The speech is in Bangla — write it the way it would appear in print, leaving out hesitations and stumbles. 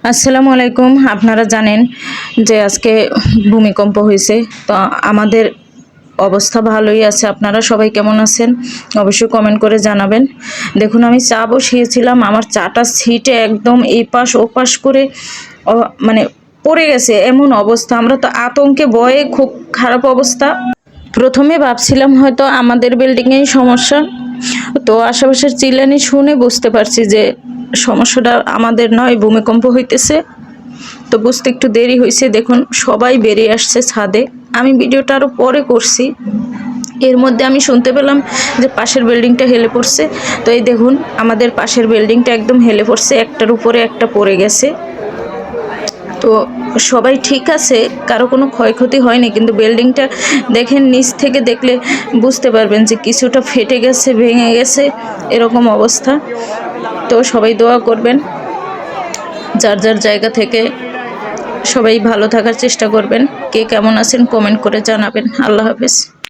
আসসালামু আলাইকুম। আপনারা জানেন যে আজকে ভূমিকম্প হয়েছে। তো আমাদের অবস্থা ভালোই আছে। আপনারা সবাই কেমন আছেন অবশ্যই কমেন্ট করে জানাবেন। দেখুন আমি চা বসিয়েছিলাম, আমার চাটা ছিটে একদম এপাশ ওপাশ করে মানে পড়ে গেছে, এমন অবস্থা। আমরা তো আতঙ্কে ভয়ে খুব খারাপ অবস্থা। প্রথমে ভাবছিলাম হয়তো আমাদের বিল্ডিংয়েই সমস্যা, তো আশেপাশের চিল্লানি শুনে বুঝতে পারছি যে সমস্যাটা আমাদের নয়, ভূমিকম্প হইতেছে। তো বুঝতে একটু দেরি হয়েছে। দেখুন সবাই বেরিয়ে আসছে ছাদে। আমি ভিডিওটা আরও পরে করছি, এর মধ্যে আমি শুনতে পেলাম যে পাশের বিল্ডিংটা হেলে পড়ছে। তো এই দেখুন আমাদের পাশের বিল্ডিংটা একদম হেলে পড়ছে, একটার উপরে একটা পড়ে গেছে। তো সবাই ঠিক আছে, কারো কোনো ক্ষয়ক্ষতি হয়নি, কিন্তু বিল্ডিংটা দেখেন নিচ থেকে দেখলে বুঝতে পারবেন যে কিছুটা ফেটে গেছে, ভেঙে গেছে, এরকম অবস্থা। তো সবাই দোয়া করবেন, যার যার জায়গা থেকে সবাই ভালো থাকার চেষ্টা করবেন। কে কেমন আছেন কমেন্ট করে জানাবেন। আল্লাহ হাফেজ।